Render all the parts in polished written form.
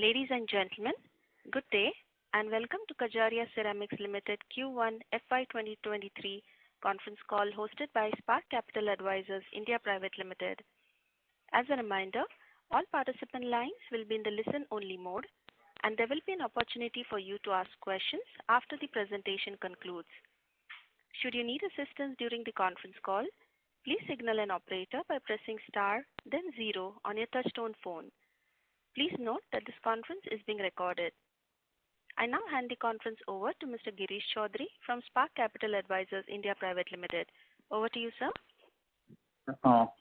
Ladies and gentlemen, good day and welcome to Kajaria Ceramics Limited Q1 FY23 conference call hosted by Spark Capital Advisors India Private Limited. As a reminder, all participant lines will be in the listen-only mode and there will be an opportunity for you to ask questions after the presentation concludes. Should you need assistance during the conference call, please signal an operator by pressing star then 0 on your touchtone phone. Please note that this conference is being recorded. I now hand the conference over to Mr. Girish Chaudhary from Spark Capital Advisors India Private Limited. Over to you, sir.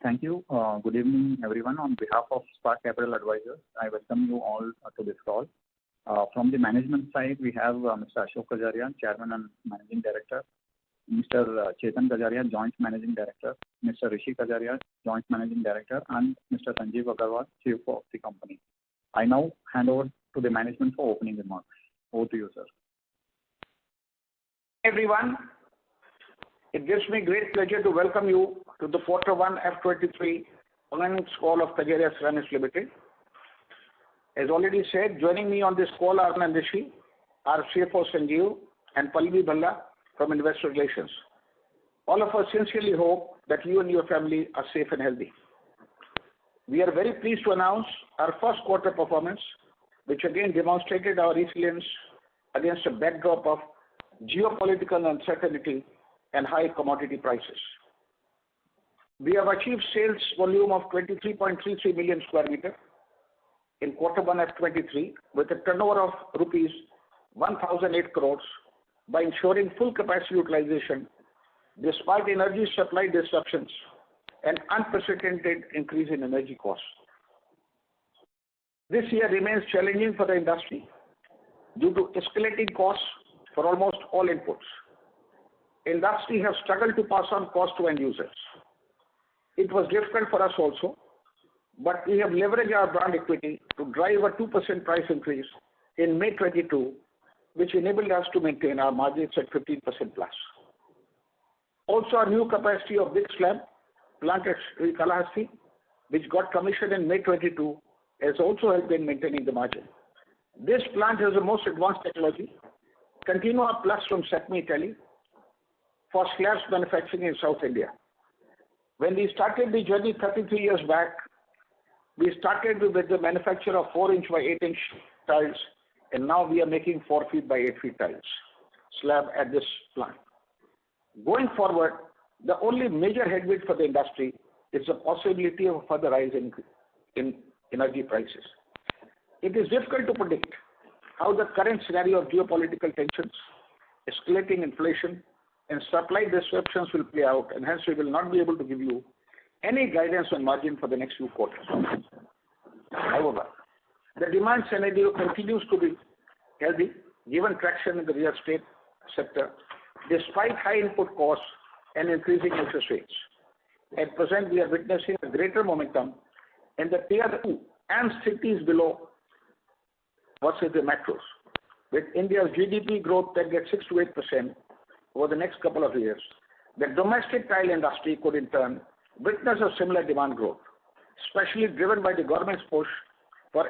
Thank you. Good evening, everyone. On behalf of Spark Capital Advisors, I welcome you all to this call. From the management side, we have Mr. Ashok Kajaria, Chairman and Managing Director, Mr. Chetan Kajaria, Joint Managing Director, Mr. Rishi Kajaria, Joint Managing Director, and Mr. Sanjeev Agarwal, CFO of the company. I now hand over to the management for opening remarks. Over to you, sir. Everyone, it gives me great pleasure to welcome you to the Q1 FY23 earnings call of Kajaria Ceramics Limited. As already said, joining me on this call are Rishi, our CFO Sanjeev, and Pallavi Bhalla from Investor Relations. All of us sincerely hope that you and your family are safe and healthy. We are very pleased to announce our first quarter performance, which again demonstrated our resilience against a backdrop of geopolitical uncertainty and high commodity prices. We have achieved sales volume of 23.33 million square meter in Q1 FY23 with a turnover of rupees 1,008 crores by ensuring full capacity utilization despite energy supply disruptions and unprecedented increase in energy costs. This year remains challenging for the industry due to escalating costs for almost all inputs. Industry has struggled to pass on cost to end users. It was difficult for us also, but we have leveraged our brand equity to drive a 2% price increase in May 22, which enabled us to maintain our margins at 15% plus. Also, our new capacity of big slab plant at Kalahasti, which got commissioned in May 22, has also helped in maintaining the margin. This plant has the most advanced technology, Continua Plus from Satni, Italy, for slabs manufacturing in South India. When we started the journey 33 years back, we started with the manufacture of 4-inch by 8-inch tiles, and now we are making 4 feet by 8 feet tiles slab at this plant. Going forward, the only major headwind for the industry is the possibility of further rise in energy prices. It is difficult to predict how the current scenario of geopolitical tensions, escalating inflation, and supply disruptions will play out, and hence we will not be able to give you any guidance on margin for the next few quarters. However, the demand scenario continues to be healthy given traction in the real estate sector despite high input costs and increasing interest rates. At present, we are witnessing a greater momentum in the tier 2 and cities below versus the metros, with India's GDP growth pegged at 6 to 8% over the next couple of years. The domestic tile industry could in turn witness a similar demand growth, especially driven by the government's push for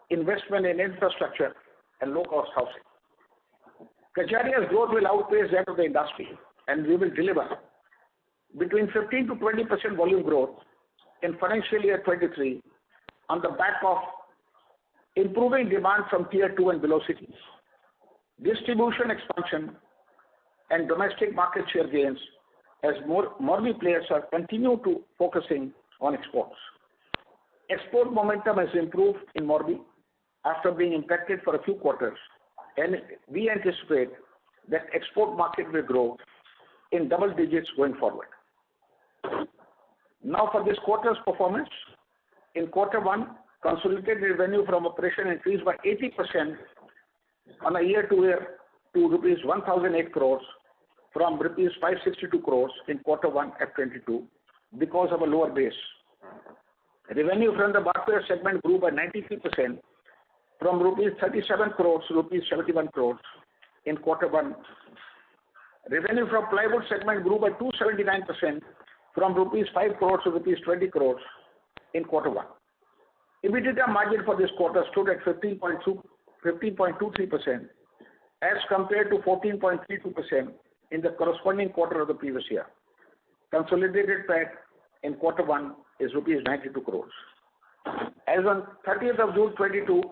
investment in infrastructure and low-cost housing. Kajaria's growth will outpace that of the industry, and we will deliver between 15 to 20% volume growth in financial year 23 on the back of improving demand from tier 2 and below cities, distribution expansion, and domestic market share gains as more Morbi players are continue to focusing on exports. Export momentum has improved in Morbi after being impacted for a few quarters, and we anticipate that export market will grow in double digits going forward. Now for this quarter's performance, in Q1, consolidated revenue from operation increased by 80% on a year-to-year to rupees 1,008 crores from rupees 562 crores in Q1 F22 because of a lower base. Revenue from the bathware segment grew by 93% from rupees 37 crores to rupees 71 crores in Q1. Revenue from plywood segment grew by 279% from rupees 5 crores to rupees 20 crores in Q1. EBITDA margin for this quarter stood at 15.23% as compared to 14.32% in the corresponding quarter of the previous year. Consolidated PAT in quarter 1 is rupees 92 crores. As on 30th of June 22,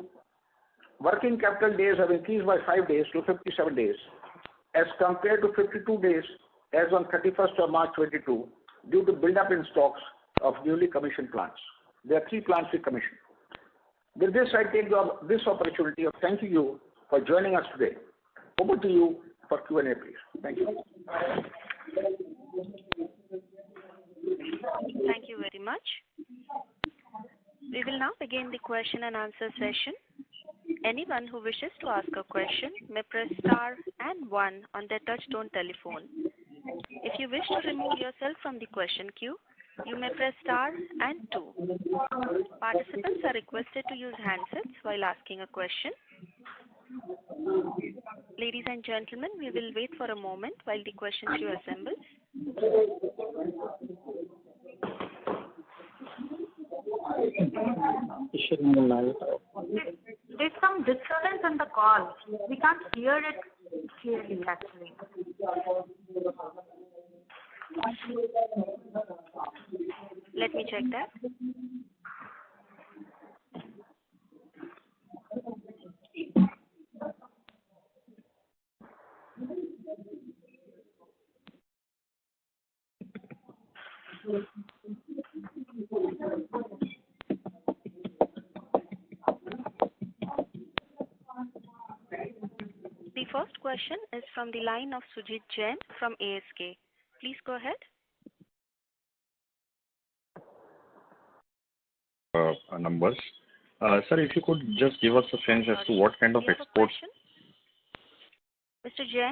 working capital days have increased by 5 days to 57 days as compared to 52 days as on 31st of March 22 due to build-up in stocks of newly commissioned plants. There are 3 plants we commissioned. With this, I take this opportunity of thanking you for joining us today. Over to you for Q&A, please. Thank you. Thank you very much. We will now begin the question and answer session. Anyone who wishes to ask a question may press star and 1 on their touch-tone telephone. If you wish to remove yourself from the question queue, you may press star and 2. Participants are requested to use handsets while asking a question. Ladies and gentlemen, we will wait for a moment while the question queue assembles. There's some disturbance on the call. We can't hear it clearly, actually. Let me check that. The first question is from the line of Sujit Jain from ASK. Please go ahead. Numbers. Sir, if you could just give us a sense as to what kind of exports. Mr. Jain?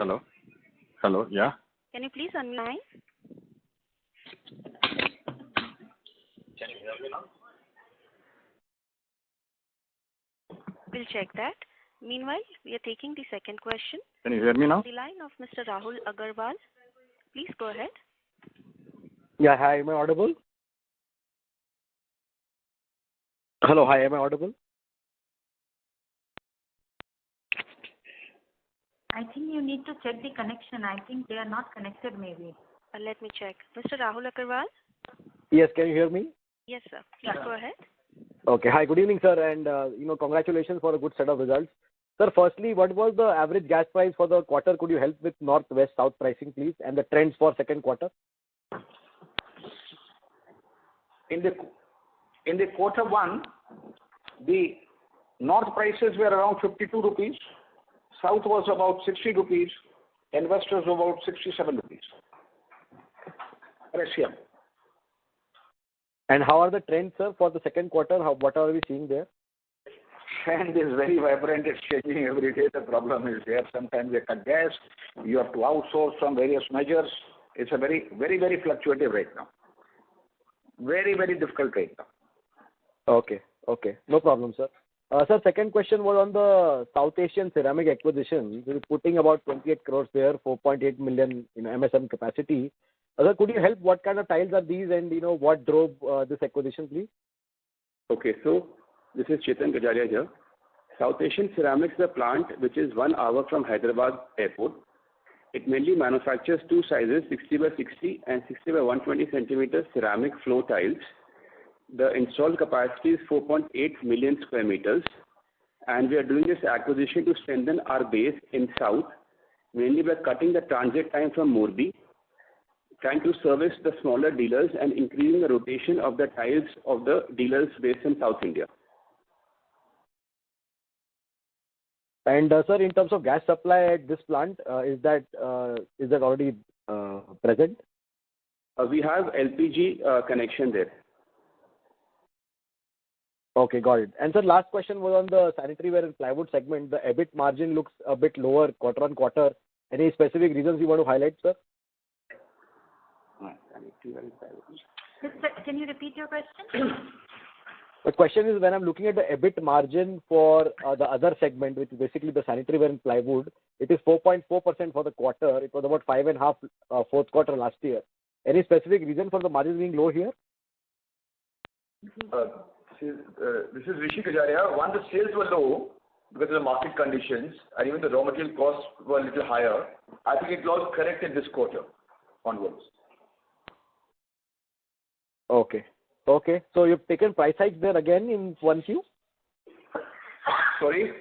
Hello, yeah. Can you please unmute? Can you hear me now? We'll check that. Meanwhile, we are taking the second question. Can you hear me now? The line of Mr. Rahul Agarwal. Please go ahead. Yeah, hi, am I audible? Hello, hi, am I audible? I think you need to check the connection. I think they are not connected, maybe. Let me check. Mr. Rahul Agarwal? Yes, can you hear me? Yes, sir. Please go ahead. Okay, hi, good evening, sir, and congratulations for a good set of results. Sir, firstly, what was the average gas price for the quarter? Could you help with north, west, south pricing, please, and the trends for second quarter? In the quarter 1, the north prices were around 52 rupees, south was about 60 rupees, and west was about 67 rupees. Russia. And how are the trends, sir, for the second quarter? What are we seeing there? Trend is very vibrant. It's changing every day. The problem is there. Sometimes they cut gas. You have to outsource some various measures. It's a very, very, very fluctuative right now. Very, very difficult right now. Okay. No problem, sir. Sir, second question was on the South Asian ceramic acquisition. We're putting about 28 crores there, 4.8 million in MSM capacity. Sir, could you help? What kind of tiles are these and, what drove this acquisition, please? Okay, so this is Kajaria here. South Asian Ceramics is a plant which is 1 hour from Hyderabad airport. It mainly manufactures 2 sizes, 60 by 60 and 60 by 120 centimeter ceramic floor tiles. The installed capacity is 4.8 million square meters, and we are doing this acquisition to strengthen our base in South, mainly by cutting the transit time from Morbi, trying to service the smaller dealers and increasing the rotation of the tiles of the dealers based in South India. And sir, in terms of gas supply at this plant, is that already present? We have LPG connection there. Okay, got it. And sir, last question was on the sanitary ware and plywood segment. The EBIT margin looks a bit lower quarter on quarter. Any specific reasons you want to highlight, sir? Can you repeat your question? The question is, when I'm looking at the EBIT margin for the other segment, which is basically the sanitary ware and plywood, it is 4.4% for the quarter. It was about 5.5% fourth quarter last year. Any specific reason for the margin being low here? This is Rishi Kajaria. One, the sales were low because of the market conditions, and even the raw material costs were a little higher. I think it will all correct in this quarter onwards. Okay. Okay. So you've taken price hikes there again in 1Q? Sorry?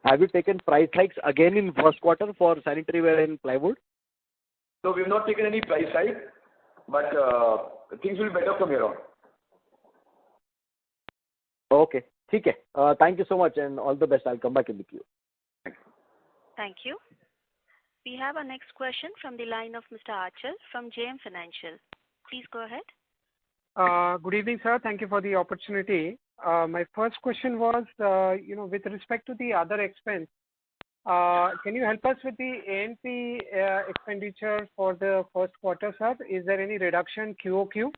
Have you taken price hikes again in first quarter for sanitary ware and plywood? So we've not taken any price hike, but things will be better from here on. Okay. Okay. Thank you so much and all the best. I'll come back in the queue. Thank you. We have our next question from the line of Mr. Achal from JM Financial. Please go ahead. Good evening, sir. Thank you for the opportunity. My first question was, with respect to the other expense, can you help us with the A&P expenditure for the first quarter, sir? Is there any reduction QOQ?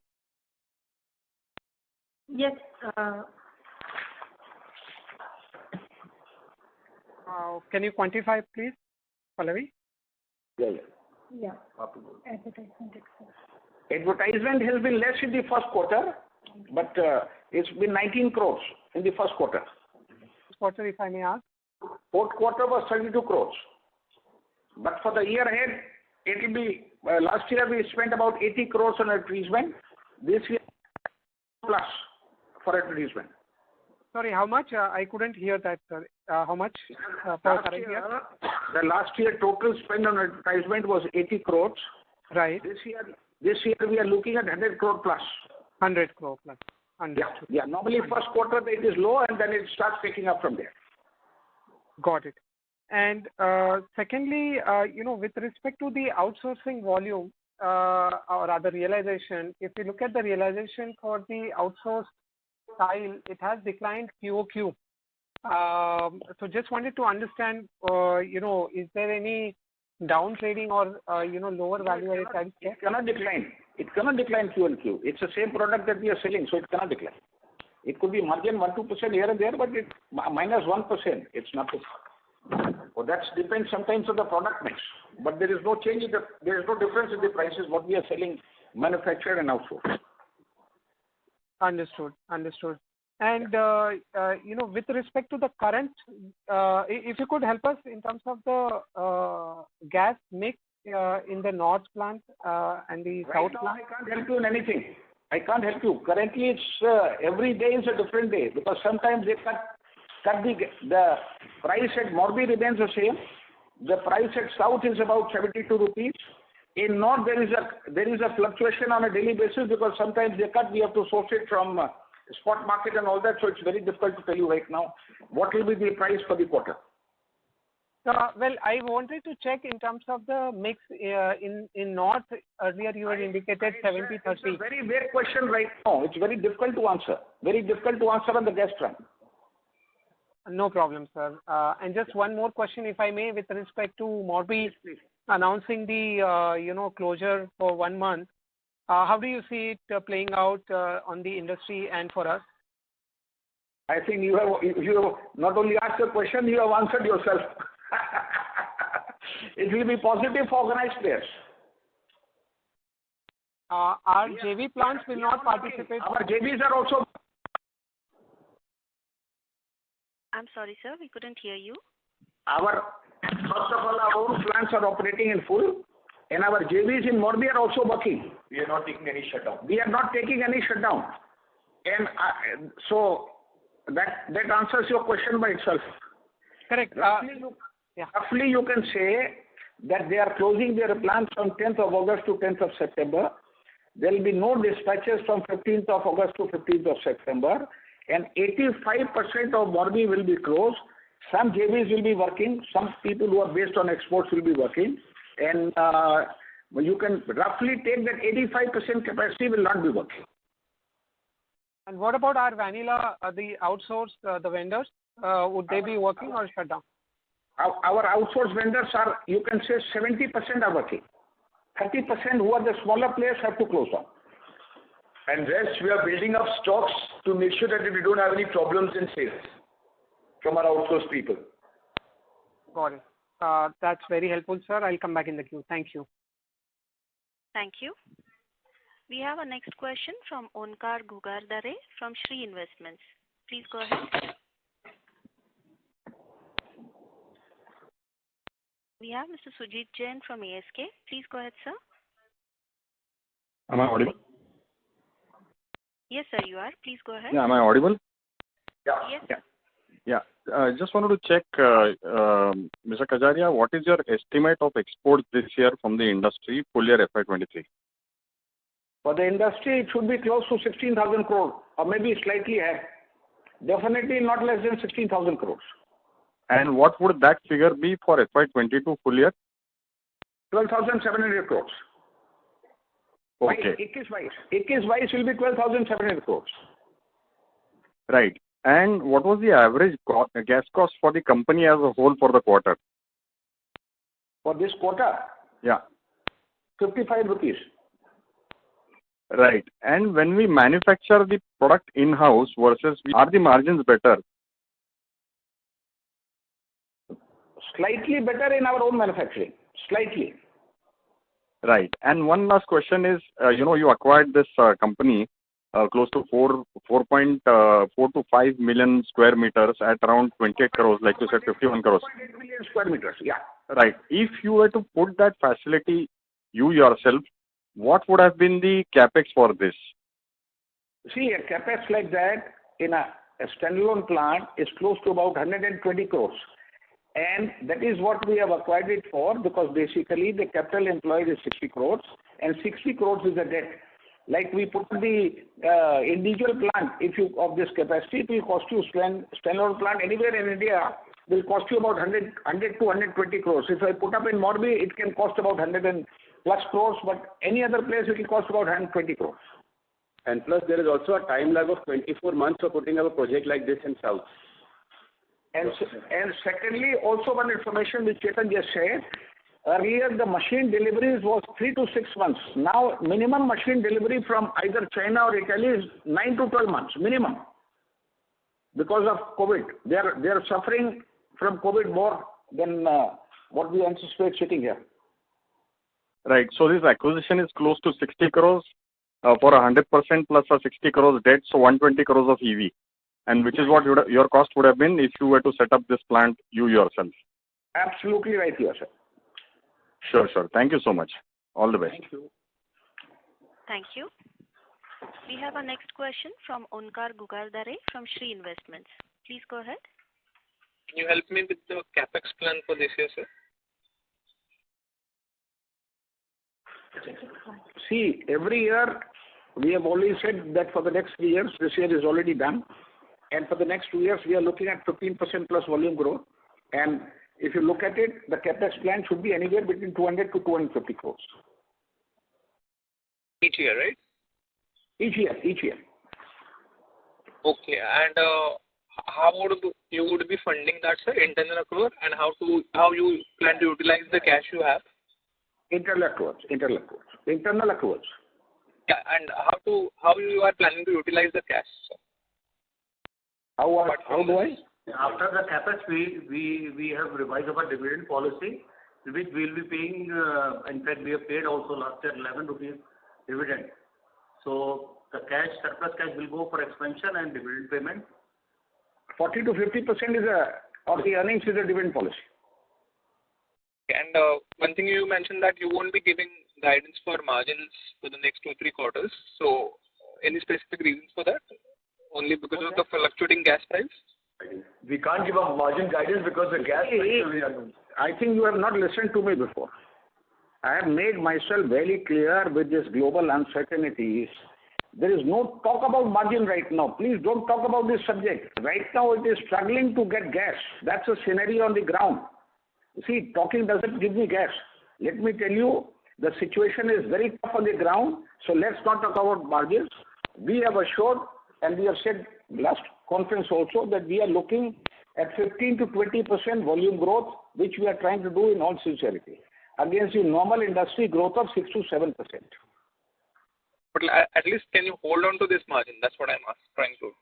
Yes. Can you quantify, please, Pallavi? Yeah. Advertisement has been less in the first quarter, but it's been 19 crores in the first quarter. First quarter, if I may ask? Fourth quarter was 32 crores. But for the year ahead, it will be, last year we spent about 80 crores on advertisement. This year, plus for advertisement. Sorry, how much? I couldn't hear that, sir. How much for current year? The last year total spend on advertisement was 80 crores. Right. This year we are looking at 100 crore plus. 100 crore plus. Understood. Yeah. Normally first quarter it is low and then it starts picking up from there. Got it. And secondly, with respect to the outsourcing volume or rather realization, if you look at the realization for the outsourced tile, it has declined QOQ. So just wanted to understand, is there any down trading or, lower value added tiles there? It cannot decline. It cannot decline QOQ. It's the same product that we are selling, so it cannot decline. It could be margin 1-2% here and there, but it minus 1%. It's nothing. Well, that depends sometimes on the product mix. But there is no change there is no difference in the prices what we are selling manufactured and outsourced. Understood. And, with respect to the current, if you could help us in terms of the gas mix in the north plant and the south plant. I can't help you in anything. I can't help you. Currently, it's every day is a different day because sometimes they cut the price at Morbi remains the same. The price at south is about 72 rupees. In north, there is a fluctuation on a daily basis because sometimes they cut. We have to source it from spot market and all that. So it's very difficult to tell you right now what will be the price for the quarter. Well, I wanted to check in terms of the mix in north. Earlier, you had indicated 70-30. It's a very vague question right now. It's very difficult to answer. Very difficult to answer on the gas front. No problem, sir. And just one more question, if I may, with respect to Morbi announcing the closure for 1 month. How do you see it playing out on the industry and for us? I think you have not only asked the question, you have answered yourself. It will be positive for organized players. Our JV plants will not participate. Our JVs are also. I'm sorry, sir, we couldn't hear you. First of all, our own plants are operating in full, and our JVs in Morbi are also working. We are not taking any shutdown. We are not taking any shutdown. And so that answers your question by itself. Correct. Roughly, you can say that they are closing their plants from 10th of August to 10th of September. There will be no dispatches from 15th of August to 15th of September. And 85% of Morbi will be closed. Some JVs will be working. Some people who are based on exports will be working. And you can roughly take that 85% capacity will not be working. And what about our vanilla, the outsourced, the vendors? Would they be working or shut down? Our outsourced vendors are, you can say 70% are working. 30% who are the smaller players have to close down. And rest, we are building up stocks to make sure that we don't have any problems in sales from our outsourced people. Got it. That's very helpful, sir. I'll come back in the queue. Thank you. Thank you. We have a next question from Onkar Gugardare from Shree Investments. Please go ahead. We have Mr. Sujit Jain from ASK. Please go ahead, sir. Am I audible? Yes, sir, you are. Please go ahead. Yeah, am I audible? Yeah. Yes. Yeah. Yeah. Just wanted to check, Mr. Kajaria, what is your estimate of exports this year from the industry, full year FY23? For the industry, it should be close to 16,000 crore or maybe slightly higher. Definitely not less than 16,000 crores. And what would that figure be for FY22 full year? 12,700 crores. Okay. 21 will be 12,700 crores. Right. And what was the average gas cost for the company as a whole for the quarter? For this quarter? Yeah. 55 rupees. Right. And when we manufacture the product in-house versus, are the margins better? Slightly better in our own manufacturing. Slightly. Right. And one last question is, you acquired this company close to 4.4 to 5 million square meters at around 28 crores, like you said, 51 crores. 4.8 million square meters, yeah. Right. If you were to put that facility, you yourself, what would have been the capex for this? See, a capex like that in a standalone plant is close to about 120 crores. And that is what we have acquired it for, because basically the capital employed is 60 crores and 60 crores is the debt. Like we put the individual plant, of this capacity, it will cost you standalone plant anywhere in India will cost you about 100 to 120 crores. If I put up in Morbi, it can cost about 100 and plus crores, but any other place it will cost about 120 crores. And plus there is also a time lag of 24 months for putting up a project like this in South. And secondly, also one information which Chetan just shared, earlier the machine deliveries was 3 to 6 months. Now minimum machine delivery from either China or Italy is 9 to 12 months, minimum. Because of COVID. They are suffering from COVID more than what we anticipate sitting here. Right. So this acquisition is close to 60 crores for 100% plus a 60 crores debt, so 120 crores of EV. And which is what your cost would have been if you were to set up this plant you yourself. Absolutely right here, sir. Sure. Thank you so much. All the best. Thank you. Thank you. We have our next question from Onkar Gugardare from Shree Investments. Please go ahead. Can you help me with the capex plan for this year, sir? See, every year we have always said that for the next 3 years, this year is already done. And for the next 2 years, we are looking at 15% plus volume growth. And if you look at it, the capex plan should be anywhere between 200 to 250 crores. Each year, right? Each year. Okay. And how you would be funding that, sir? Internal accrual, and how you plan to utilize the cash you have? Internal accruals. Yeah, and how you are planning to utilize the cash, sir? How do I? After the capex, we have revised our dividend policy, which we will be paying. In fact, we have paid also last year 11 rupees dividend. So the surplus cash will go for expansion and dividend payment. 40 to 50% of the earnings is a dividend policy. And one thing you mentioned that you won't be giving guidance for margins for the next 2-3 quarters. So any specific reasons for that? Only because of the fluctuating gas price? We can't give a margin guidance because the gas price is very unknown. I think you have not listened to me before. I have made myself very clear with this global uncertainties. There is no talk about margin right now. Please don't talk about this subject. Right now it is struggling to get gas. That's a scenario on the ground. See, talking doesn't give me gas. Let me tell you, the situation is very tough on the ground. So let's not talk about margins. We have assured, and we have said last conference also, that we are looking at 15 to 20% volume growth, which we are trying to do in all sincerity, against the normal industry growth of 6 to 7%. But at least can you hold on to this margin? That's what I'm trying to.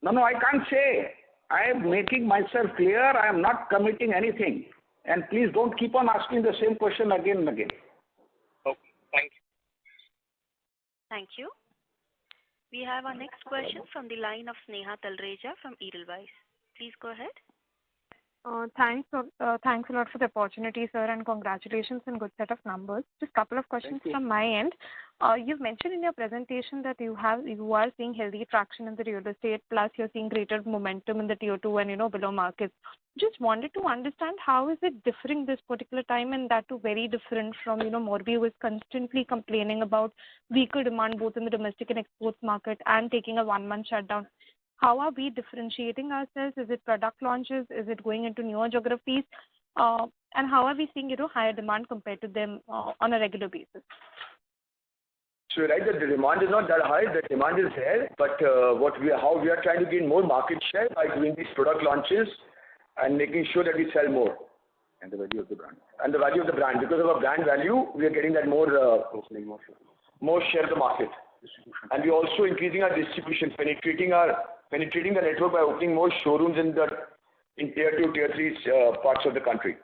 No, I can't say. I am making myself clear. I am not committing anything. And please don't keep on asking the same question again and again. Okay, thank you. Thank you. We have our next question from the line of Sneha Talreja from Edelweiss. Please go ahead. Thanks a lot for the opportunity, sir, and congratulations on good set of numbers. Just a couple of questions from my end. You've mentioned in your presentation that you are seeing healthy traction in the real estate, plus you're seeing greater momentum in the tier 2 and below markets. Just wanted to understand how is it differing this particular time, and that too very different from Morbi, who is constantly complaining about weaker demand both in the domestic and exports market and taking a 1-month shutdown. How are we differentiating ourselves? Is it product launches? Is it going into newer geographies? And how are we seeing higher demand compared to them on a regular basis? So you're right that the demand is not that high. The demand is there, but how we are trying to gain more market share by doing these product launches and making sure that we sell more. And the value of the brand. And the value of the brand. Because of our brand value, we are getting that more share of the market. And we're also increasing our distribution, penetrating the network by opening more showrooms in tier 2, tier 3 parts of the country.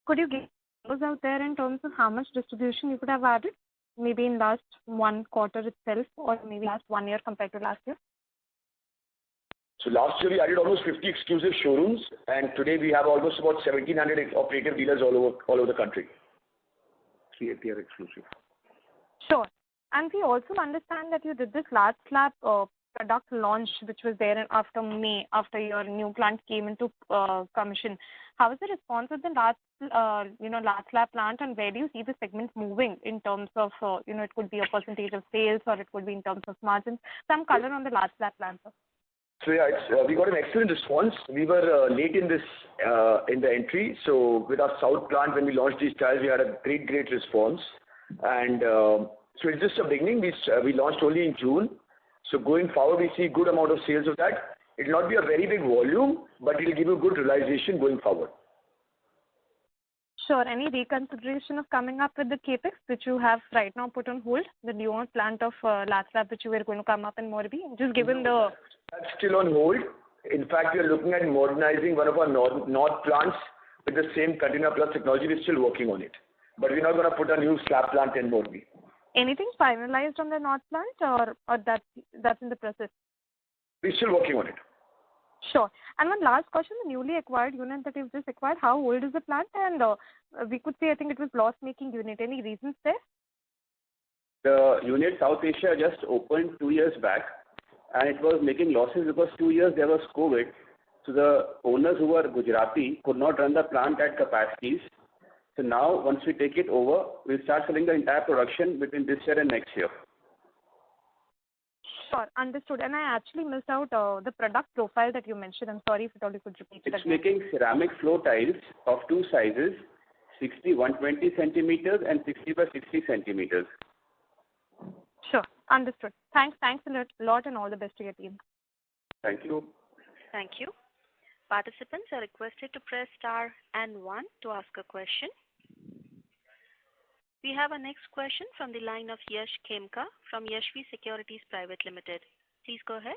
Could you give numbers out there in terms of how much distribution you could have added? Maybe in last 1 quarter itself, or maybe last 1 year compared to last year? So last year we added almost 50 exclusive showrooms, and today we have almost about 1,700 operative dealers all over the country. 380 are exclusive. Sure. And we also understand that you did this large slab product launch, which was there after May, after your new plant came into commission. How is the response of the large slab plant, and where do you see the segment moving in terms of, it could be a percentage of sales, or it could be in terms of margins? Some color on the large slab plant, sir. So yeah, we got an excellent response. We were late in the entry. So with our South plant, when we launched these tiles, we had a great response. And so it's just a beginning. We launched only in June. So going forward, we see good amount of sales of that. It will not be a very big volume, but it will give you good realization going forward. Sure. Any reconsideration of coming up with the capex which you have right now put on hold, the newer plant of large slab which you were going to come up in Morbi? Just given That's still on hold. In fact, we are looking at modernizing one of our north plants with the same container plus technology. We're still working on it. But we're not going to put a new slab plant in Morbi. Anything finalized on the north plant, or that's in the process? We're still working on it. Sure. And one last question, the newly acquired unit that you've just acquired, how old is the plant? And we could say, I think it was loss-making unit. Any reasons there? The unit South Asia just opened 2 years back, and it was making losses because 2 years there was COVID. So the owners, who were Gujarati, could not run the plant at capacities. So now, once we take it over, we'll start selling the entire production between this year and next year. Sure, understood. And I actually missed out the product profile that you mentioned. I'm sorry if at all you could repeat it again. It's making ceramic floor tiles of 2 sizes, 120 centimeters and 60 by 60 centimeters. Sure, understood. Thanks a lot, and all the best to your team. Thank you. Thank you. Participants are requested to press star and 1 to ask a question. We have our next question from the line of Yash Khemka from Yashvi Securities Private Limited. Please go ahead.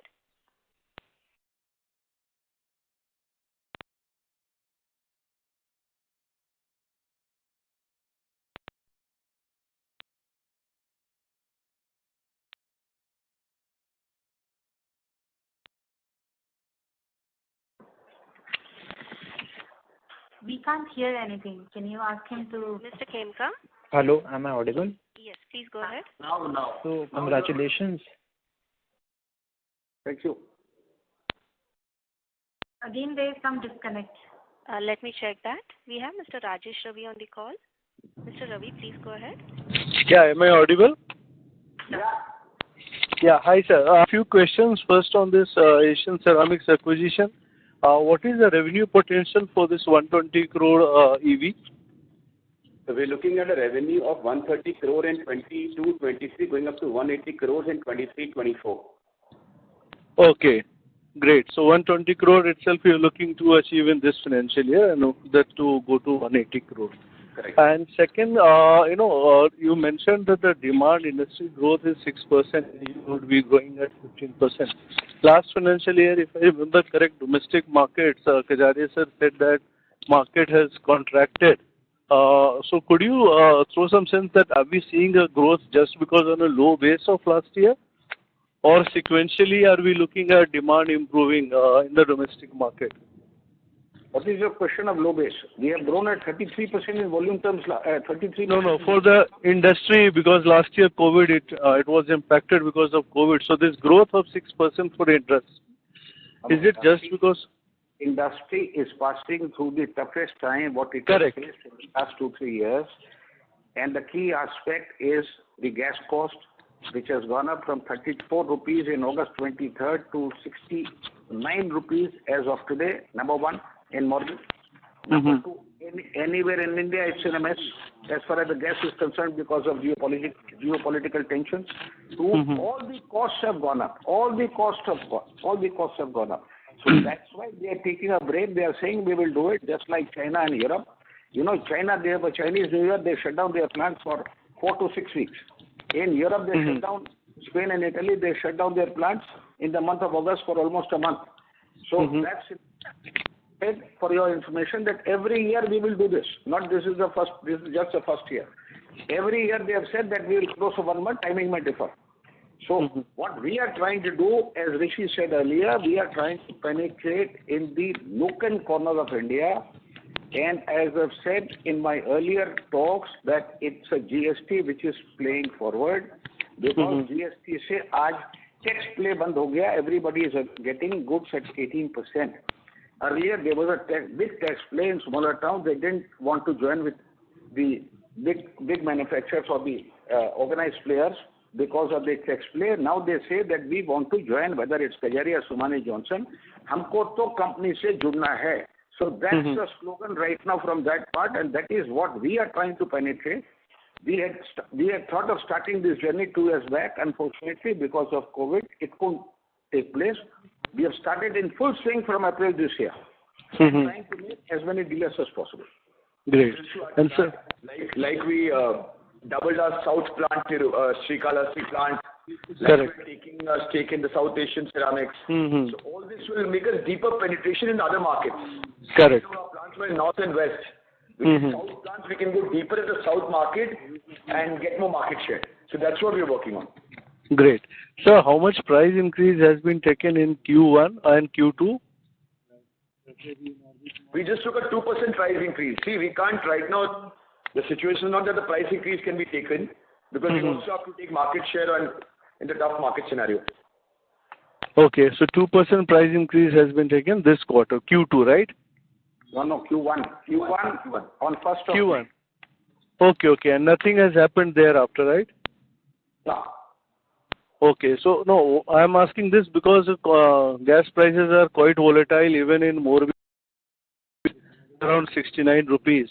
We can't hear anything. Can you ask him to... Mr. Khemka? Hello, am I audible? Yes, please go ahead. Now. So, congratulations. Thank you. Again, there is some disconnect. Let me check that. We have Mr. Rajesh Ravi on the call. Mr. Ravi, please go ahead. Yeah, am I audible? Yeah. Yeah, hi sir. A few questions. First on this Asian Ceramics acquisition. What is the revenue potential for this 120 crore EV? So we're looking at a revenue of 130 crore in 22-23, going up to 180 crores in 23-24. Okay, great. So 120 crore itself you're looking to achieve in this financial year, and that to go to 180 crore. Correct. And second, you mentioned that the demand industry growth is 6%, and you would be growing at 15%. Last financial year, if I remember correct, domestic markets, Kajaria sir said that market has contracted So could you throw some sense that are we seeing a growth just because on a low base of last year, or sequentially are we looking at demand improving in the domestic market? What is your question of low base? We have grown at 33% in volume terms, 33%. No, for the industry, because last year COVID, it was impacted because of COVID. So this growth of 6% for the industry, is it just because industry is passing through the toughest time what it Correct. has faced in the last 2-3 years, and the key aspect is the gas cost, which has gone up from 34 rupees in August 23rd to 69 rupees as of today. Number one in mortgage. Number two, anywhere in India it's in a mess as far as the gas is concerned because of geopolitical tensions. Two, all the costs have gone up. All the costs have gone up. So that's why they are taking a break. They are saying we will do it just like China and Europe. You know, China, they have a Chinese New Year. They shut down their plants for 4 to 6 weeks. In Europe, they shut down. Spain and Italy, they shut down their plants in the month of August for almost a month. So that's it. For your information, that every year we will do this. Not this is the first. This is just the first year. Every year they have said that we will close for 1 month. Timing may differ. So what we are trying to do, as Rishi said earlier, we are trying to penetrate in the nook and corner of India. And as I've said in my earlier talks, that it's a GST which is playing forward, because GST se aaj tax play band ho gaya. Everybody is getting goods at 18%. Earlier there was a big tax play in smaller towns. They didn't want to join with the big manufacturers or the organized players because of the tax play. Now they say that we want to join, whether it's Kajaria or Sumani Johnson. Humko to company se judna hai. So that's the slogan right now from that part, and that is what we are trying to penetrate. We had thought of starting this journey 2 years back. Unfortunately, because of COVID, it couldn't take place. We have started in full swing from April this year. Trying to make as many dealers as possible. Great. And sir, like we doubled our South plant, Srikalahasti plant. Correct. We're taking a stake in the South Asian ceramics. So all this will make us deeper penetration in other markets. Correct. So our plants were in North and West. With the South plants, we can go deeper in the South market and get more market share. So that's what we're working on. Great. Sir, how much price increase has been taken in Q1 and Q2? We just took a 2% price increase. See, we can't right now. The situation is not that the price increase can be taken, because we also have to take market share in the tough market scenario. Okay, so 2% price increase has been taken this quarter, Q2, right? No, Q1 on first of Q1. Okay, and nothing has happened thereafter, right? No. Okay, so no, I am asking this because gas prices are quite volatile, even in Morbi, around 69 rupees.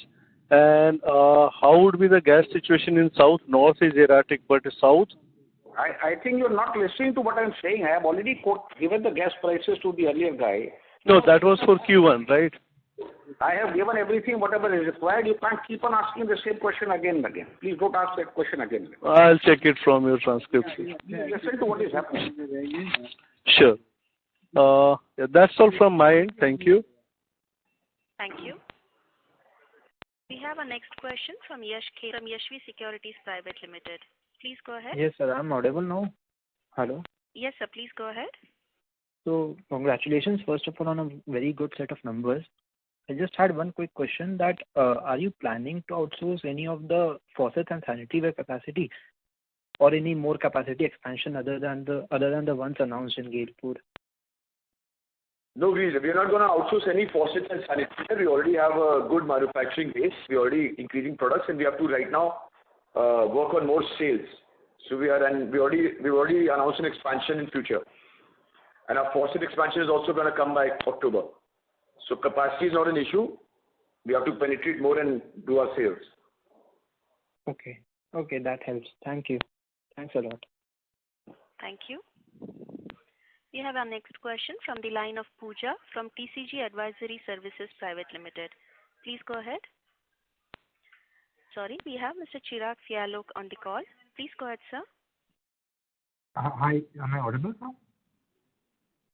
And how would be the gas situation in South? North is erratic, but South? I think you're not listening to what I'm saying. I have already given the gas prices to the earlier guy. No, that was for Q1, right? I have given everything, whatever is required. You can't keep on asking the same question again and again. Please don't ask that question again. I'll check it from your transcription. Please listen to what is happening. Sure. Yeah, that's all from my end. Thank you. Thank you. We have our next question from Yashvi Securities Private Limited. Please go ahead. Yes, sir. I'm audible now. Hello. Yes, sir. Please go ahead. So, congratulations, first of all, on a very good set of numbers. I just had one quick question that are you planning to outsource any of the faucets and sanitaryware capacity, or any more capacity expansion other than the ones announced in Gailpur? No, we're not going to outsource any faucets and sanitary. We already have a good manufacturing base. We're already increasing products, and we have to right now work on more sales. So we've already announced an expansion in future, and our faucet expansion is also going to come by October. So capacity is not an issue. We have to penetrate more and do our sales. Okay, that helps. Thank you. Thanks a lot. Thank you. We have our next question from the line of Pooja from TCG Advisory Services Private Limited. Please go ahead. Sorry, we have Mr. Chirag Fialok on the call. Please go ahead, sir. Hi, am I audible, sir?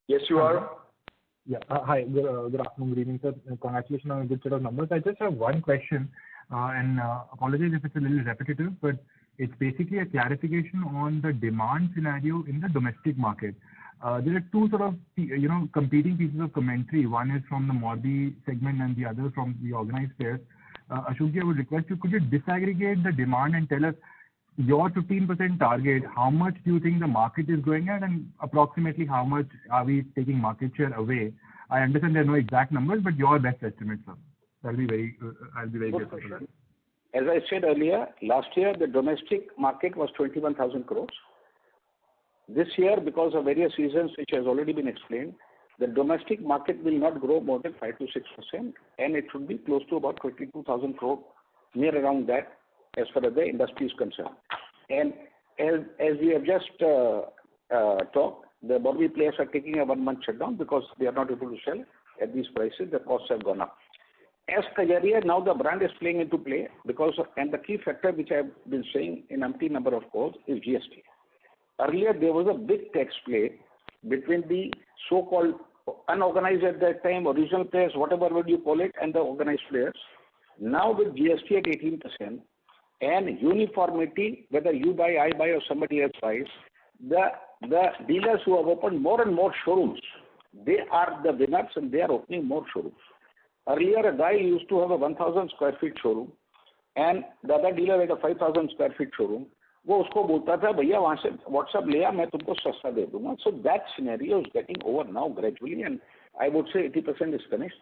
Yes, you are. Yeah. Hi. Good afternoon, good evening, sir. Congratulations on a good set of numbers. I just have one question. and apologies if it's a little repetitive, but it's basically a clarification on the demand scenario in the domestic market. There are two sort of, competing pieces of commentary. One is from the Morbi segment and the other from the organized players. Ashokji, I would request you, could you disaggregate the demand and tell us your 15% target, how much do you think the market is growing at, and approximately how much are we taking market share away? I understand there are no exact numbers, but your best estimate, sir. I'll be very grateful for that. As I said earlier, last year the domestic market was 21,000 crores. This year, because of various reasons which has already been explained, the domestic market will not grow more than 5 to 6%, and it should be close to about 22,000 crore, near around that, as far as the industry is concerned. And as we have just talked, the Morbi players are taking a 1 month shutdown because they are not able to sell at these prices. The costs have gone up. As Kajaria, now the brand is playing into play because and the key factor which I have been saying in umpteen number of calls is GST. Earlier there was a big tax play between the so-called unorganized at that time, original players, whatever word you call it, and the organized players. Now with GST at 18% and uniformity, whether you buy, I buy, or somebody else buys, the dealers who have opened more and more showrooms, they are the winners and they are opening more showrooms. Earlier, a guy used to have a 1,000 square feet showroom and the other dealer had a 5,000 square feet showroom. वो उसको बोलता था भैया वहाँ से WhatsApp ले आ मैं तुमको सस्ता दे दूँगा. So that scenario is getting over now gradually, and I would say 80% is finished.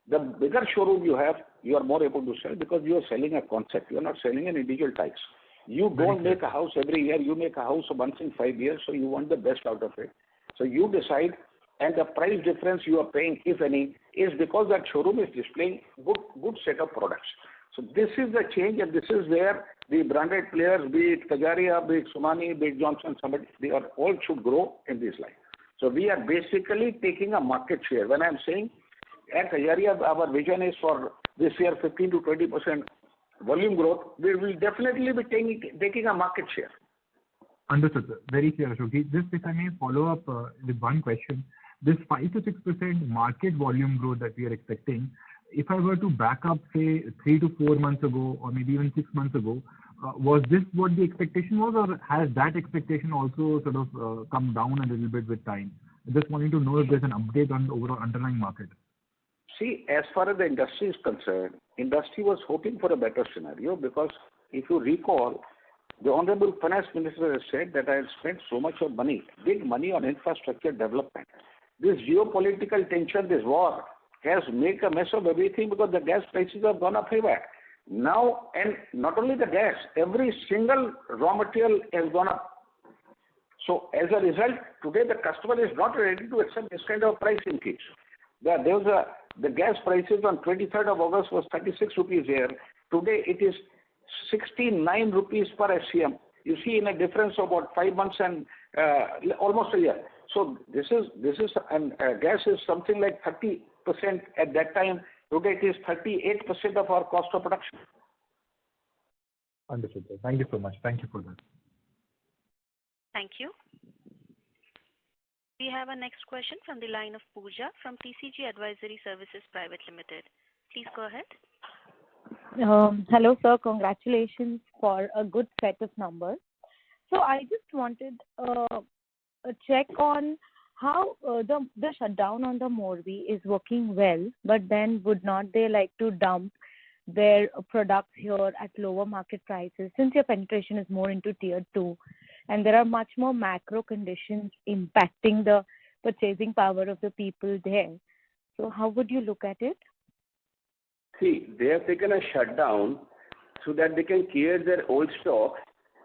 The bigger showroom you have, you are more able to sell because you are selling a concept. You are not selling an individual types. You don't make a house every year. You make a house once in 5 years, so you want the best out of it. So you decide, and the price difference you are paying, if any, is because that showroom is displaying good set of products. So this is the change, and this is where the branded players, be it Kajaria, be it Somani, be it Johnson, somebody, they are all should grow in this line. So we are basically taking a market share. When I am saying at Kajaria, our vision is for this year 15 to 20% volume growth, we will definitely be taking a market share. Understood, sir. Very clear, Ashokji. Just if I may follow up with one question. This 5 to 6% market volume growth that we are expecting, if I were to back up, say, 3 to 4 months ago, or maybe even 6 months ago, was this what the expectation was, or has that expectation also sort of come down a little bit with time? I just wanting to know if there's an update on the overall underlying market. See, as far as the industry is concerned, industry was hoping for a better scenario because if you recall, the Honorable Finance Minister has said that I have spent so much of money, big money on infrastructure development. This geopolitical tension, this war, has made a mess of everything because the gas prices have gone up everywhere. Now, and not only the gas, every single raw material has gone up. So as a result, today the customer is not ready to accept this kind of price increase. The gas prices on 23rd of August was 36 rupees here. Today it is 69 rupees per SCM. You see, in a difference of about 5 months and almost a year. So this is and gas is something like 30% at that time. Today it is 38% of our cost of production. Understood, sir. Thank you so much. Thank you for that. Thank you. We have a next question from the line of Pooja from TCG Advisory Services Private Limited. Please go ahead. Hello, sir. Congratulations for a good set of numbers. So I just wanted a check on how the shutdown on the Morbi is working well, but then would not they like to dump their products here at lower market prices since your penetration is more into tier 2 and there are much more macro conditions impacting the purchasing power of the people there. So how would you look at it? See, they have taken a shutdown so that they can clear their old stock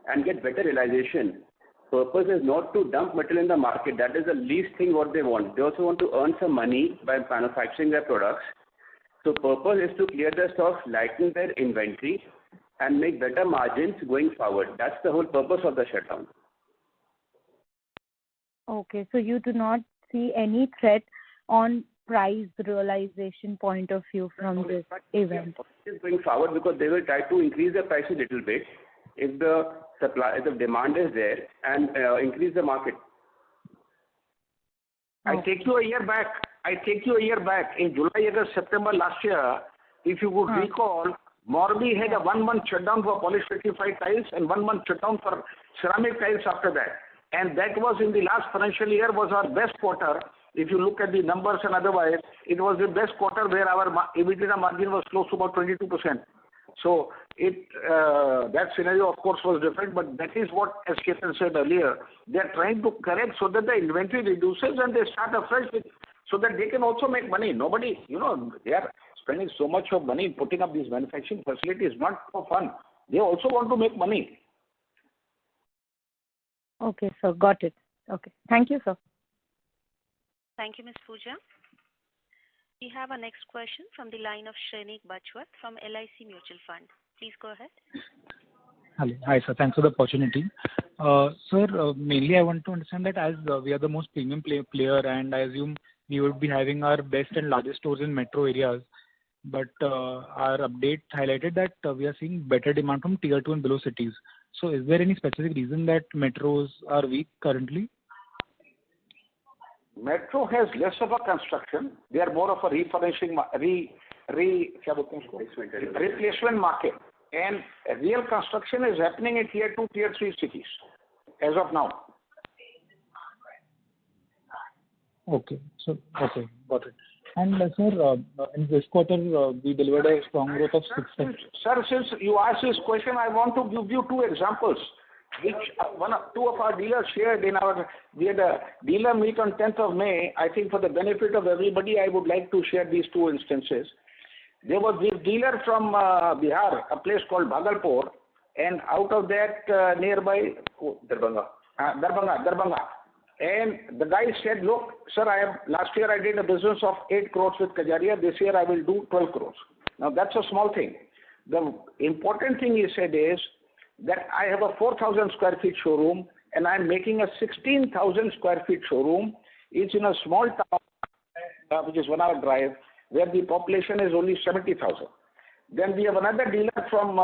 and get better realization. Purpose is not to dump material in the market. That is the least thing what they want. They also want to earn some money by manufacturing their products. So purpose is to clear their stocks, lighten their inventory, and make better margins going forward. That's the whole purpose of the shutdown. Okay, so you do not see any threat on price realization point of view from this event? It's going forward because they will try to increase the price a little bit if the demand is there and increase the market. I take you a year back in July, August, September last year. If you would recall, Morbi had a 1 month shutdown for polished rectified tiles and 1 month shutdown for ceramic tiles after that. And that was in the last financial year was our best quarter. If you look at the numbers and otherwise, it was the best quarter where our EBITDA margin was close to about 22%. So that scenario, of course, was different, but that is what, as Ketan said earlier, they are trying to correct so that the inventory reduces and they start afresh so that they can also make money. Nobody, they are spending so much of money in putting up these manufacturing facilities, not for fun. They also want to make money. Okay, sir. Got it. Okay. Thank you, sir. Thank you, Ms. Pooja. We have our next question from the line of Shrenik Bachwat from LIC Mutual Fund. Please go ahead. Hello. Hi, sir. Thanks for the opportunity. Sir, mainly I want to understand that as we are the most premium player, and I assume we would be having our best and largest stores in metro areas. But our update highlighted that we are seeing better demand from tier 2 and below cities. So is there any specific reason that metros are weak currently? Metro has less of a construction. They are more of a replacement market. And real construction is happening in tier 2, tier 3 cities as of now. Okay. Okay. Got it. And sir, in this quarter, we delivered a strong growth of 6%. Sir, since you asked this question, I want to give you two examples, which two of our dealers shared we had a dealer meet on 10th of May. I think for the benefit of everybody, I would like to share these two instances. There was this dealer from Bihar, a place called Bhagalpur, and out of that nearby Darbhanga. And the guy said, look, sir, last year I did a business of 8 crores with Kajaria. This year I will do 12 crores. Now that's a small thing. The important thing he said is that I have a 4,000 square feet showroom and I'm making a 16,000 square feet showroom. It's in a small town, which is 1 hour drive, where the population is only 70,000. Then we have another dealer from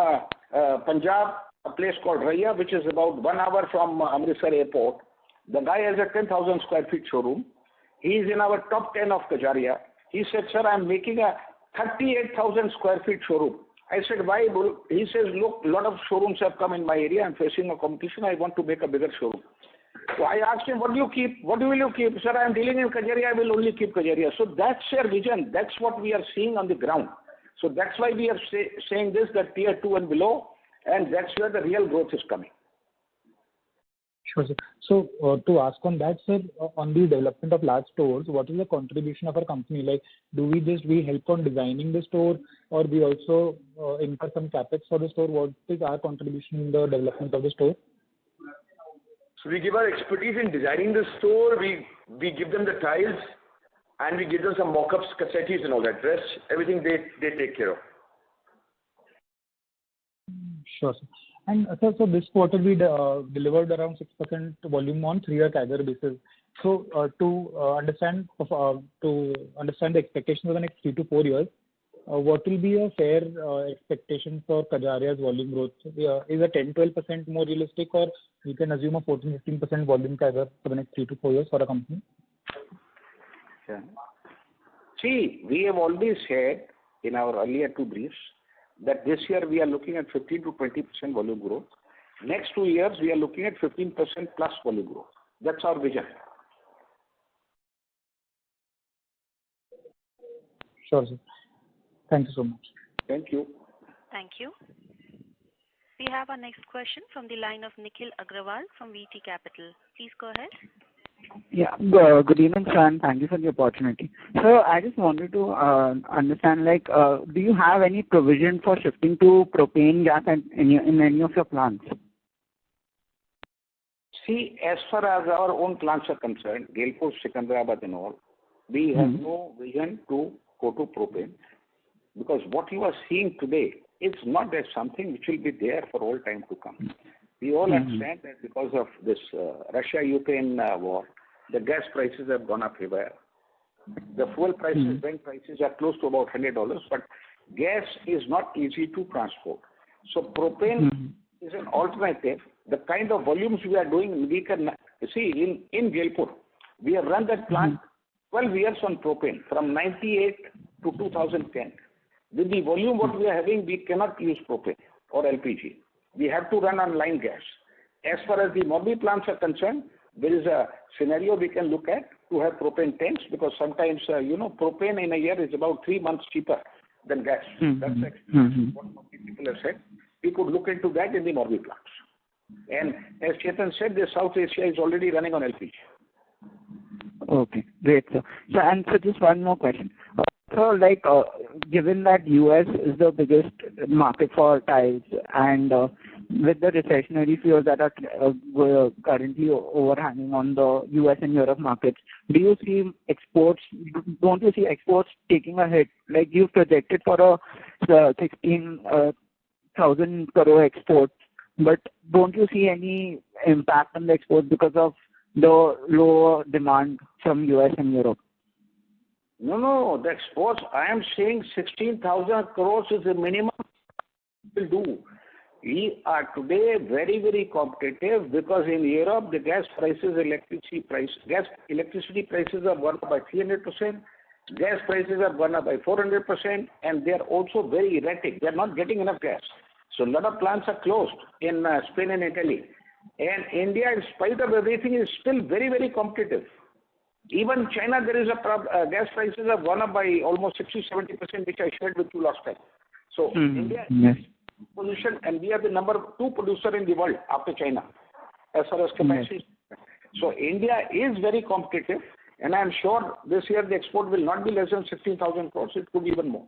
Punjab, a place called Raya, which is about 1 hour from Amritsar airport. The guy has a 10,000 square feet showroom. He is in our top 10 of Kajaria. He said, sir, I'm making a 38,000 square feet showroom. I said, why? He says, look, a lot of showrooms have come in my area. I'm facing a competition. I want to make a bigger showroom. So I asked him, what do you keep? What will you keep? Sir, I'm dealing in Kajaria. I will only keep Kajaria. So that's their vision. That's what we are seeing on the ground. So that's why we are saying this, that tier 2 and below, and that's where the real growth is coming. Sure, sir. So to ask on that, sir, on the development of large stores, what is the contribution of our company? Like, do we help on designing the store, or we also incur some capex for the store? What is our contribution in the development of the store? So we give our expertise in designing the store. We give them the tiles, and we give them some mock-ups, cassettes, and all that. Rest, everything they take care of. Sure, sir. And sir, so this quarter we delivered around 6% volume on 3-year CAGR basis. So to understand the expectations for the next 3 to 4 years, what will be a fair expectation for Kajaria's volume growth? Is a 10-12% more realistic, or we can assume a 14-15% volume CAGR for the next 3 to 4 years for a company? Yeah. See, we have always said in our earlier 2 briefs that this year we are looking at 15 to 20% volume growth. Next 2 years, we are looking at 15% plus volume growth. That's our vision. Sure, sir. Thank you so much. Thank you. Thank you. We have our next question from the line of Nikhil Agrawal from VT Capital. Please go ahead. Yeah, good evening, sir, and thank you for the opportunity. So I just wanted to understand, do you have any provision for shifting to propane gas in any of your plants? See, as far as our own plants are concerned, Gailpur, Secunderabad and all, we have no vision to go to propane, because what you are seeing today is not as something which will be there for all time to come. We all understand that because of this Russia-Ukraine war, the gas prices have gone up everywhere. The fuel prices, bank prices are close to about $100, but gas is not easy to transport. So propane is an alternative. The kind of volumes we are doing, we can see in Gailpur, we have run that plant 12 years on propane from 98 to 2010. With the volume what we are having, we cannot use propane or LPG. We have to run on line gas. As far as the Morbi plants are concerned, there is a scenario we can look at to have propane tanks, because sometimes, propane in a year is about 3 months cheaper than gas. That's what Morbi people have said. We could look into that in the Morbi plants. And as Chetan said, the South Asia is already running on LPG. Okay, great, sir. So just one more question. So, given that US is the biggest market for tiles, and with the recessionary fears that are currently overhanging on the US and Europe markets, do you see exports? Don't you see exports taking a hit? Like you projected for a 16,000 crore export, but don't you see any impact on the exports because of the lower demand from US and Europe? No, the exports, I am saying 16,000 crores is the minimum we will do. We are today very, very competitive because in Europe, the gas prices, electricity prices have gone up by 300%, gas prices have gone up by 400%, and they are also very erratic. They are not getting enough gas. So a lot of plants are closed in Spain and Italy. And India, in spite of everything, is still very, very competitive. Even China, there is a gas prices have gone up by almost 60-70%, which I shared with you last time. So India is position, and we are the number 2 producer in the world after China, as far as capacity. So India is very competitive, and I am sure this year the export will not be less than 16,000 crores. It could be even more.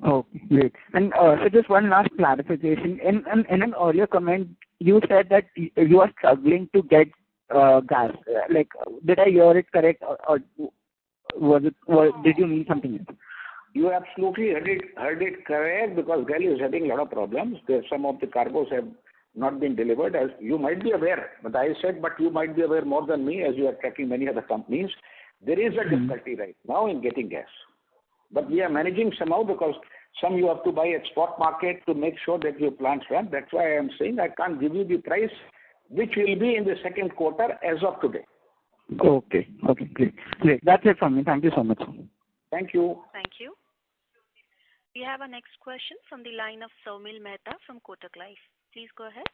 Okay, great. And so just one last clarification. In an earlier comment, you said that you are struggling to get gas. Did I hear it correct, or did you mean something else? You absolutely heard it correct, because Delhi is having a lot of problems. Some of the cargoes have not been delivered, as you might be aware. But I said, but you might be aware more than me, as you are tracking many other companies. There is a difficulty right now in getting gas. But we are managing somehow, because some you have to buy at spot market to make sure that your plants run. That's why I am saying I can't give you the price, which will be in the second quarter as of today. Okay, great. That's it from me. Thank you so much. Thank you. Thank you. We have our next question from the line of Saumil Mehta from Kotak Life. Please go ahead.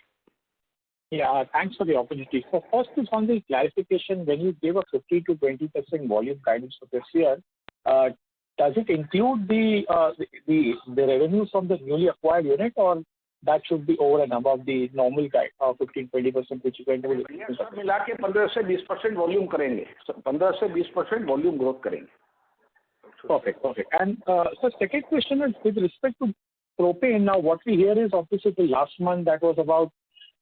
Yeah, thanks for the opportunity. So first is on the clarification, when you gave a 50 to 20% volume guidance for this year, does it include the revenues from the newly acquired unit, or that should be over and above the normal guide of 15-20%, which you can do? Yes, सब मिला के 15 से 20% volume करेंगे. 15 से 20% volume growth करेंगे. Perfect. And so second question is with respect to propane. Now what we hear is obviously the last month that was about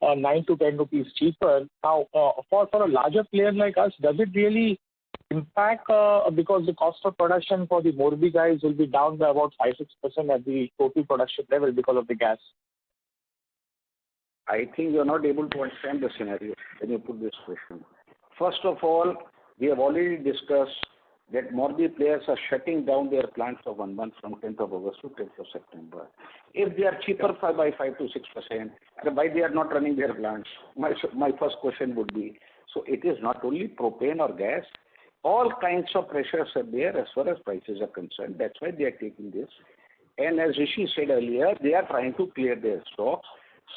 9 to 10 rupees cheaper. Now for a larger player like us, does it really impact because the cost of production for the Morbi guys will be down by about 5-6% at the total production level because of the gas? I think you are not able to understand the scenario when you put this question. First of all, we have already discussed that Morbi players are shutting down their plants for 1 month from 10th of August to 10th of September. If they are cheaper by 5 to 6%, then why they are not running their plants? My first question would be, so it is not only propane or gas, all kinds of pressures are there as far as prices are concerned. That's why they are taking this. And as Rishi said earlier, they are trying to clear their stocks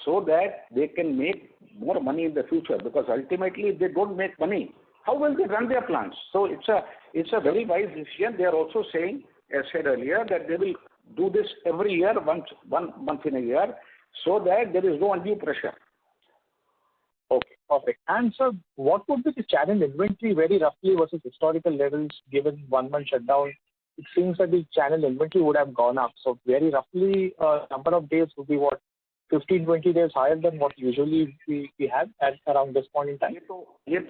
so that they can make more money in the future, because ultimately if they don't make money, how will they run their plants? So it's a very wise decision. They are also saying, as said earlier, that they will do this every year, one month in a year, so that there is no undue pressure. Okay, perfect. And so what would be the channel inventory very roughly versus historical levels given 1 month shutdown? It seems that the channel inventory would have gone up. So very roughly number of days would be what? 15-20 days higher than what usually we have at around this point in time?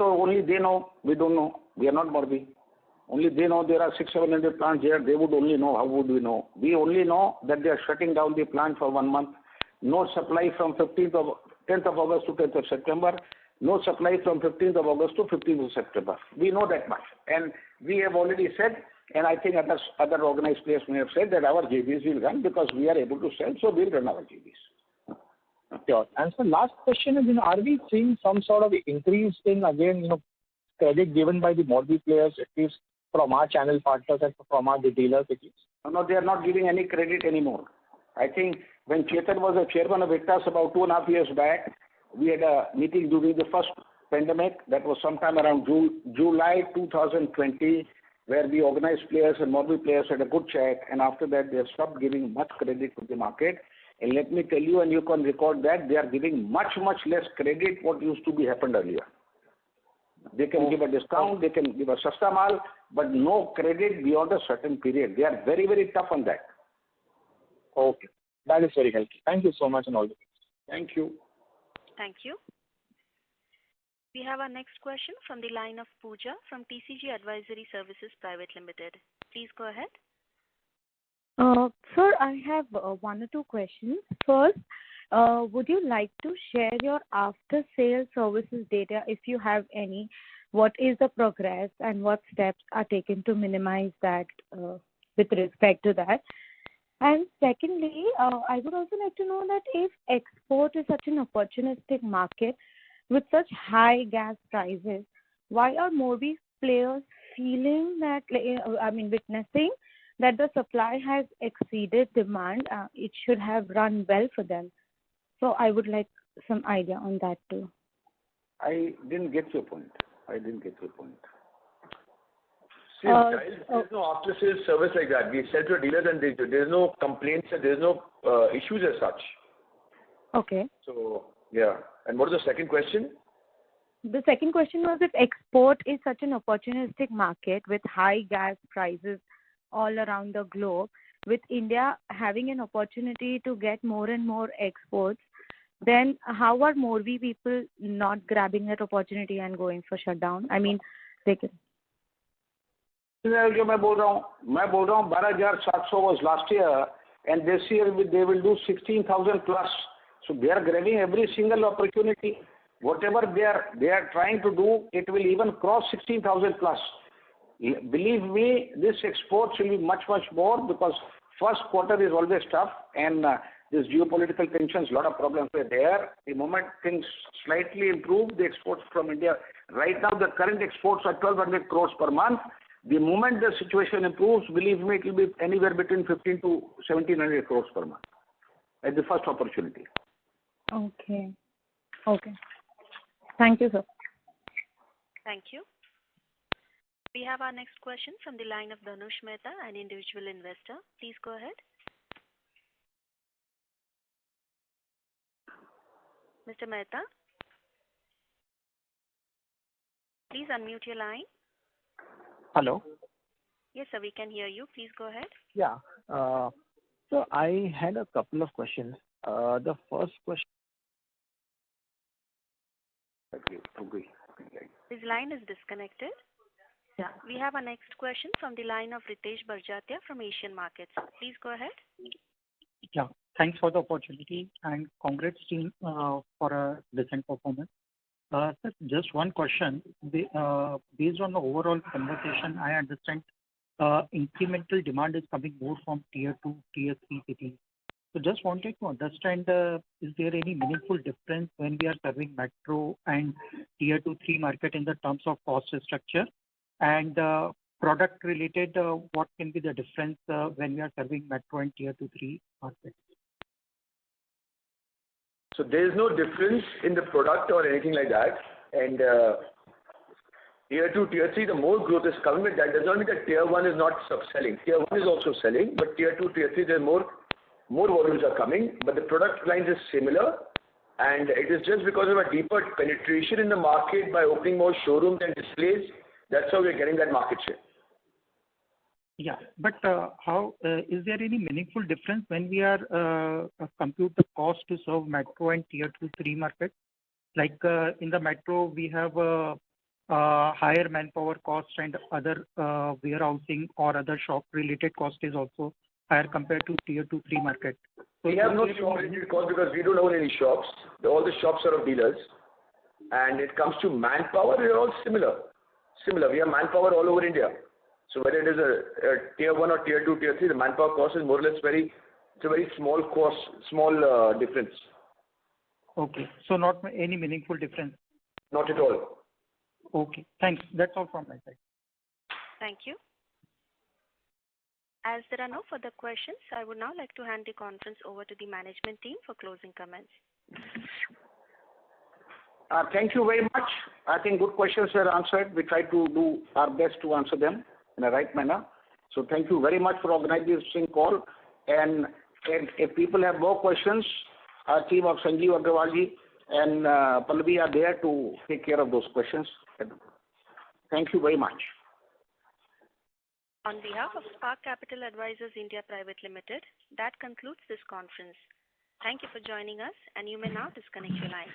Only they know. We don't know. We are not Morbi. Only they know. There are 600-700 plants here. They would only know. How would we know? We only know that they are shutting down the plant for 1 month. No supply from 10th of August to 10th of September. No supply from 15th of August to 15th of September. We know that much. And we have already said, and I think other organized players may have said, that our JVs will run because we are able to sell, so we'll run our JVs. Sure. And so last question is, are we seeing some sort of increase in, again, credit given by the Morbi players, at least from our channel partners and from our dealers at least? No, they are not giving any credit anymore. I think when Chetan was a chairman of ICTAS about 2.5 years back, we had a meeting during the first pandemic. That was sometime around July 2020, where the organized players and mobile players had a good chat, and after that they have stopped giving much credit to the market. And let me tell you, and you can record that, they are giving much less credit what used to be happened earlier. They can give a discount, they can give a sasta mal, but no credit beyond a certain period. They are very tough on that. Okay. That is very helpful. Thank you so much and all the best. Thank you. Thank you. We have our next question from the line of Pooja from TCG Advisory Services Private Limited. Please go ahead. Sir, I have one or two questions. First, would you like to share your after-sales services data if you have any? What is the progress and what steps are taken to minimize that with respect to that? And secondly, I would also like to know that if export is such an opportunistic market with such high gas prices, why are Morbi players feeling that, witnessing that the supply has exceeded demand? It should have run well for them. So I would like some idea on that too. I didn't get your point. See, there's no after-sales service like that. We sell to dealers and there's no complaints and there's no issues as such. Okay. So, yeah. And what is the second question? The second question was if export is such an opportunistic market with high gas prices all around the globe, with India having an opportunity to get more and more exports, then how are Morbi people not grabbing that opportunity and going for shutdown? I mean, they can. जो मैं बोल रहा हूँ 12,700 was last year, and this year they will do 16,000 plus. So they are grabbing every single opportunity. Whatever they are trying to do, it will even cross 16,000 plus. Believe me, this exports will be much more because first quarter is always tough, and this geopolitical tensions, a lot of problems were there. The moment things slightly improve, the exports from India. Right now, the current exports are 1,200 crores per month. The moment the situation improves, believe me, it will be anywhere between 15 to 1,700 crores per month at the first opportunity. Okay. Thank you, sir. Thank you. We have our next question from the line of Dhanush Mehta, an individual investor. Please go ahead. Mr. Mehta, please unmute your line. Hello. Yes, sir, we can hear you. Please go ahead. Yeah. So I had a couple of questions. The first question. His line is disconnected. Yeah. We have our next question from the line of Ritesh Barjatia from Asian Markets. Please go ahead. Yeah. Thanks for the opportunity and congrats team for a decent performance. Sir, just one question. Based on the overall conversation, I understand incremental demand is coming more from tier 2, tier 3 cities. So just wanted to understand, is there any meaningful difference when we are serving metro and tier 2, 3 market in the terms of cost structure? And product related, what can be the difference when we are serving metro and tier 2, 3 markets? So there is no difference in the product or anything like that. And tier 2, tier 3, the more growth is coming with that. Does not mean that tier 1 is not selling. Tier 1 is also selling, but tier 2, tier 3, there more volumes are coming. But the product lines is similar, and it is just because of a deeper penetration in the market by opening more showrooms and displays. That's how we're getting that market share. Yeah, but how is there any meaningful difference when we are compute the cost to serve metro and tier 2, 3 markets? Like in the metro, we have higher manpower cost and other warehousing or other shop related cost is also higher compared to tier 2, 3 market. So we have no shop related cost because we don't own any shops. All the shops are of dealers. And it comes to manpower, we are all similar. We have manpower all over India. So whether it is a tier 1 or tier 2, tier 3, the manpower cost is more or less it's a very small cost, small difference. Okay, so not any meaningful difference? Not at all. Okay, thanks. That's all from my side. Thank you. As there are no further questions, I would now like to hand the conference over to the management team for closing comments. Thank you very much. I think good questions were answered. We try to do our best to answer them in a right manner. So thank you very much for organizing this call. And if people have more questions, our team of Sanjeev Agrawalji and Pallavi are there to take care of those questions. Thank you very much. On behalf of Spark Capital Advisors India Private Limited, that concludes this conference. Thank you for joining us, and you may now disconnect your line.